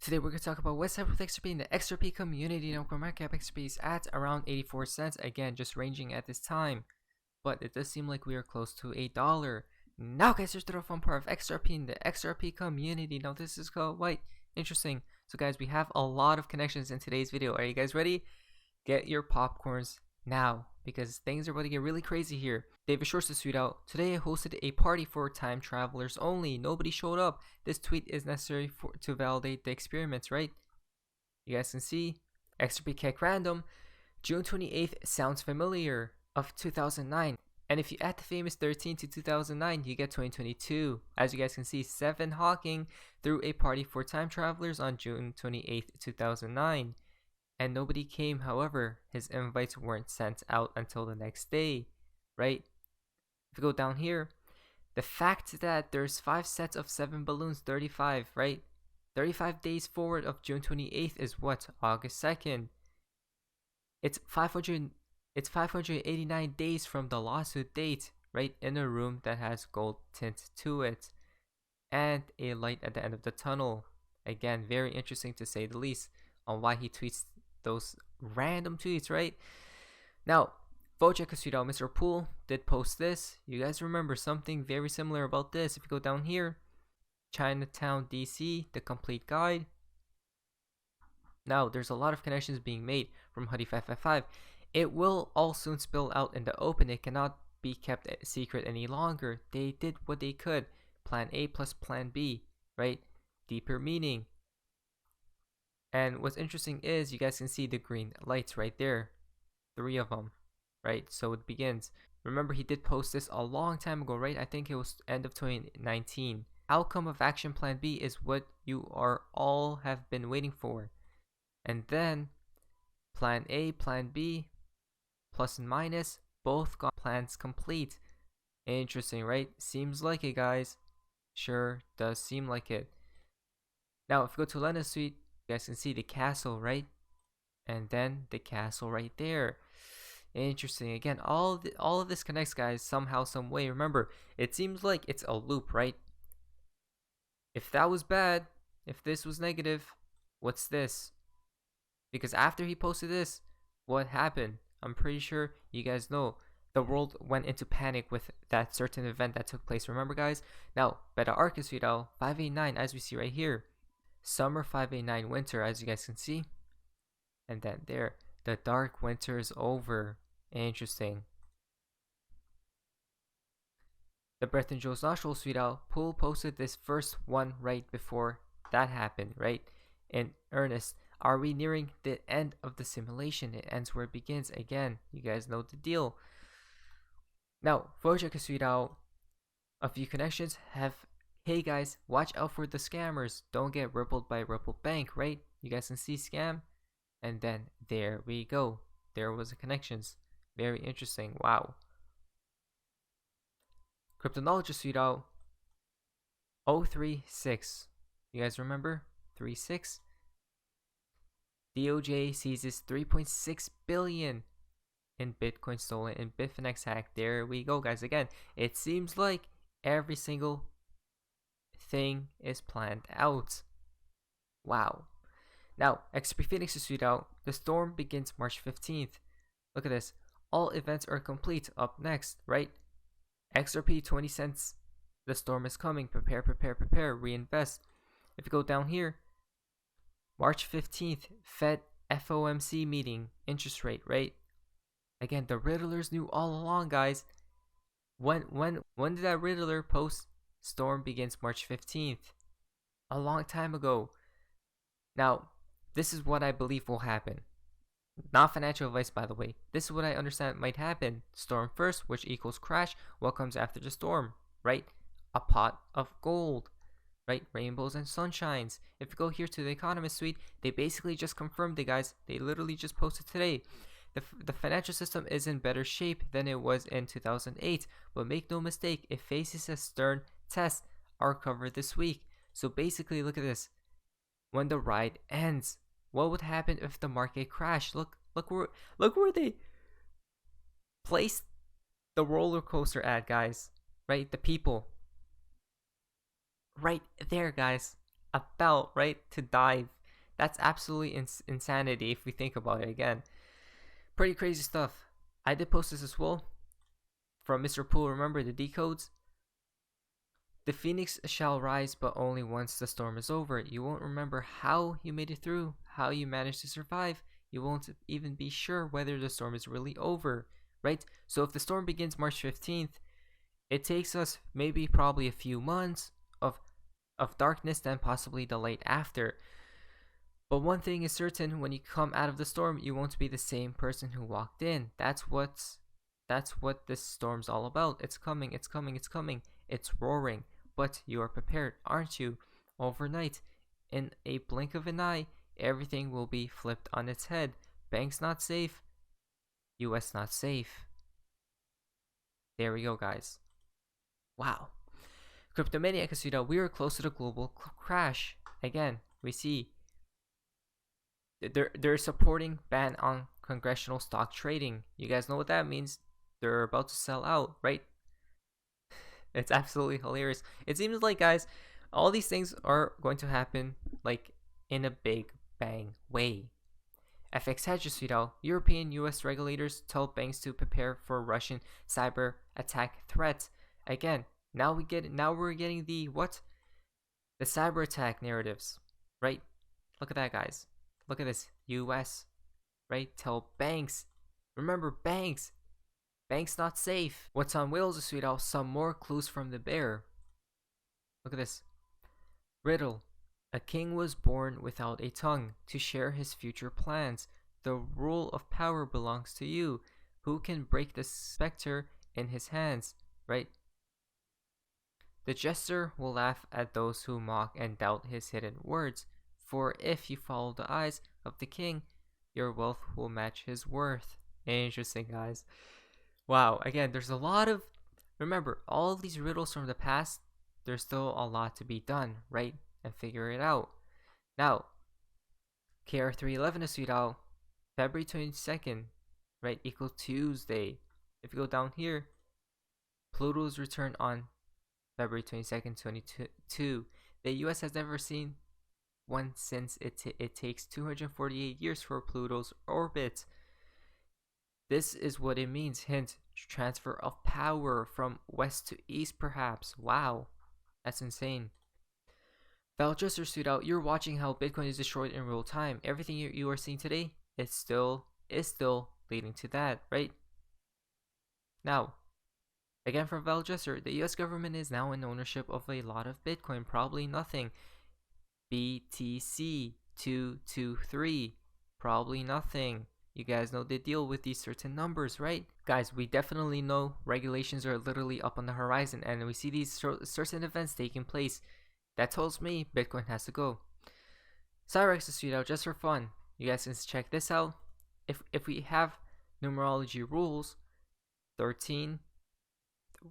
Today we're going to talk about what's up with XRP in the XRP community. Now, market cap XRP is at around 84 cents. Again, just ranging at this time. But it does seem like we are close to $1. Now, guys, here's the fun part of XRP in the XRP community. Now, this is quite interesting. So, guys, we have a lot of connections in today's video. Are you guys ready? Get your popcorns now, because things are about to get really crazy here. David Shorts to tweet out, "Today I hosted a party for time travelers only. Nobody showed up. This tweet is necessary to validate the experiments," right? You guys can see XRP Keck Random, June 28th sounds familiar, of 2009. And if you add the famous 13 to 2009, you get 2022. As you guys can see, Seven Hawking threw a party for time travelers on June 28th, 2009. And nobody came. However, his invites weren't sent out until the next day, right? If you go down here, the fact that there's 5 sets of 7 balloons, 35, right? 35 days forward of June 28th is what? August 2nd. It's 589 days from the lawsuit date, right? In a room that has gold tint to it. And a light at the end of the tunnel. Again, very interesting to say the least on why he tweets those random tweets, right? Now, Bojack Casudo, Mr. Pool did post this. You guys remember something very similar about this. If you go down here, Chinatown DC, the complete guide. Now, there's a lot of connections being made from Huddy555. It will all soon spill out in the open. It cannot be kept a secret any longer. They did what they could. Plan A plus Plan B, right? Deeper meaning. And what's interesting is you guys can see the green lights right there. 3 of them, right? So it begins. Remember, he did post this a long time ago, right? I think it was end of 2019. Outcome of action plan B is what you are all have been waiting for. And then plan A, plan B, plus and minus, both got plans complete. Interesting, right? Seems like it, guys. Sure does seem like it. Now, if you go to Lena Suite, you guys can see the castle, right? And then the castle right there. Interesting. Again, all of this connects, guys, somehow, some way. Remember, it seems like it's a loop, right? If that was bad, if this was negative, what's this? Because after he posted this, what happened? I'm pretty sure you guys know. The world went into panic with that certain event that took place. Remember, guys? Now, Beta Arcus Vidal, 589, as we see right here. Summer 589, winter, as you guys can see. And then there, the dark winter is over. Interesting. The Breath in Joe's Nostrils Vidal, Pool posted this first one right before that happened, right? In earnest. Are we nearing the end of the simulation? It ends where it begins. Again, you guys know the deal. Now, Bojack Casudo, a few connections have, hey guys, watch out for the scammers. Don't get rippled by Ripple Bank, right? You guys can see scam. And then there we go. There was the connections. Very interesting. Wow. Cryptonologist Casudo, 036. You guys remember? 36? DOJ seizes 3.6 billion in Bitcoin stolen in Bitfinex hack. There we go, guys. Again, it seems like every single thing is planned out. Wow. Now, XRP Phoenix is tweeted out. The storm begins March 15th. Look at this. All events are complete. Up next, right? XRP 20 cents. The storm is coming. Prepare, prepare, prepare. Reinvest. If you go down here, March 15th, Fed FOMC meeting, interest rate, right? Again, the riddlers knew all along, guys. When did that riddler post? Storm begins March 15th. A long time ago. Now, this is what I believe will happen. Not financial advice, by the way. This is what I understand might happen. Storm first, which equals crash. What comes after the storm, right? A pot of gold. Right? Rainbows and sunshines. If you go here to the Economist Suite, they basically just confirmed it, guys. They literally just posted today. The financial system is in better shape than it was in 2008. But make no mistake, it faces a stern test. Our cover this week. So basically, look at this. When the ride ends, what would happen if the market crashed? Look where they placed the roller coaster at, guys. Right? The people. Right there, guys, about right to dive That's absolutely insanity if we think about it again. Pretty crazy stuff. I did post this as well from Mr. Poole. Remember the decodes? The phoenix shall rise, but only once the storm is over. You won't remember how you made it through, how you managed to survive. You won't even be sure whether the storm is really over, right? So if the storm begins March 15th, it takes us probably a few months of darkness, then possibly the light after. But one thing is certain, when you come out of the storm, you won't be the same person who walked in. That's what this storm's all about. It's coming, it's coming, it's coming. It's roaring, but you are prepared, aren't you? Overnight, in a blink of an eye, everything will be flipped on its head. Banks not safe, US not safe. There we go, guys. Wow. Cryptomaniac has tweeted out, we are close to the global crash. Again, we see they're supporting ban on congressional stock trading. You guys know what that means. They're about to sell out, right? It's absolutely hilarious. It seems like, guys, all these things are going to happen like in a big bang way. FX Hedges tweet out, European US regulators tell banks to prepare for Russian cyber attack threats. Again, now we're getting the cyber attack narratives, right? Look at that, guys. Look at this. US, right? Tell banks. Remember, banks not safe. What's on Wales is tweet out some more clues from the bear. Look at this. Riddle. A king was born without a tongue to share his future plans. The rule of power belongs to you. Who can break the specter in his hands, right? The jester will laugh at those who mock and doubt his hidden words. For if you follow the eyes of the king, your wealth will match his worth. Interesting, guys. Wow, again, there's a lot of... Remember, all of these riddles from the past, there's still a lot to be done, right? And figure it out. Now, KR311 is tweeted out February 22nd, right, equal Tuesday. If you go down here, Pluto's return on February 22nd, 2022. The US has never seen one since it takes 248 years for Pluto's orbit. This is what it means. Hint, transfer of power from west to east, perhaps. Wow, that's insane. Valjuster stood out, you're watching how Bitcoin is destroyed in real time. Everything you are seeing today is still leading to that, right? Now, again from Valjuster, the US government is now in ownership of a lot of Bitcoin, probably nothing. BTC 223, probably nothing. You guys know the deal with these certain numbers, right? Guys, we definitely know regulations are literally up on the horizon, and we see these certain events taking place. That tells me Bitcoin has to go. Cyrex is tweeted out just for fun. You guys can check this out. If we have numerology rules, 13,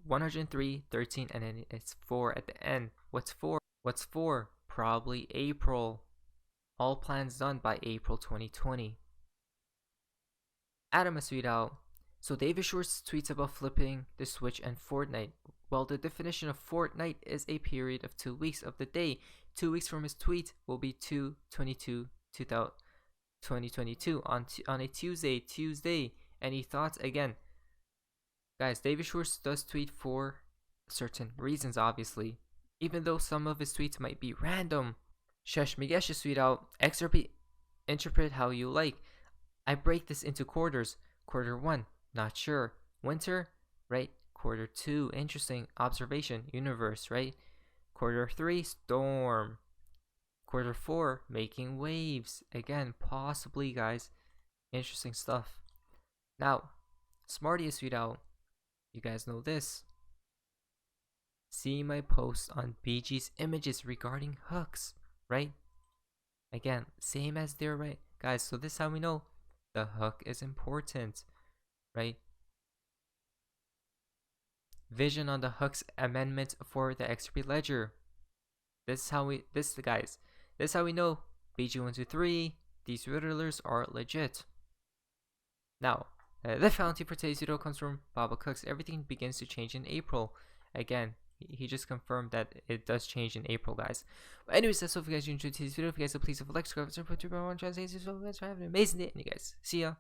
103, 13, and then it's 4 at the end. What's 4? What's 4? Probably April. All plans done by April 2020. Adam has tweeted out, so David Schwartz tweets about flipping the switch and Fortnite. Well, the definition of Fortnite is a period of 2 weeks of the day. 2 weeks from his tweet will be 2/22/2022 on a Tuesday. Any thoughts? Again, guys, David Schwartz does tweet for certain reasons, obviously, even though some of his tweets might be random. Shesh Migesh tweet out, XRP, interpret how you like. I break this into quarters. Quarter 1, not sure. Winter, right? Quarter 2, interesting. Observation, universe, right? Quarter 3, storm. Quarter 4, making waves. Again, possibly, guys. Interesting stuff. Now, Smarty is tweet out. You guys know this. See my post on BG's images regarding hooks, right? Again, same as there, right? Guys, so this is how we know the hook is important, right? Vision on the hooks amendment for the XRP ledger. This is how we know BG123, these riddlers are legit. Now, the fountain for today's video comes from Baba Cooks. Everything begins to change in April. Again, he just confirmed that it does change in April, guys. But anyways, that's all for you guys. You enjoyed today's video. If you guys, so please leave a like, subscribe, and put your on translations. So let's have an amazing day, and you guys see ya.